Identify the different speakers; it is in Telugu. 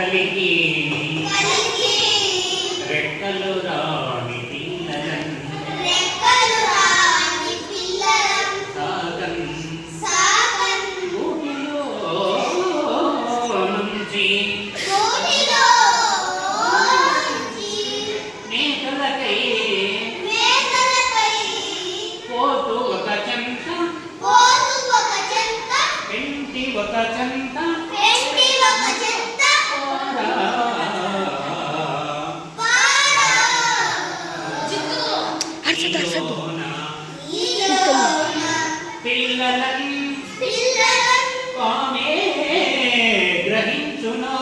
Speaker 1: కలిగి రెక్కలు రాని పిల్లలను సాగన్ భూమిలో నుంచి మేకలకై పోతూ ఒక చెంత పెంటి ఒక చెంత పిల్లలను ఆమె గ్రహించునా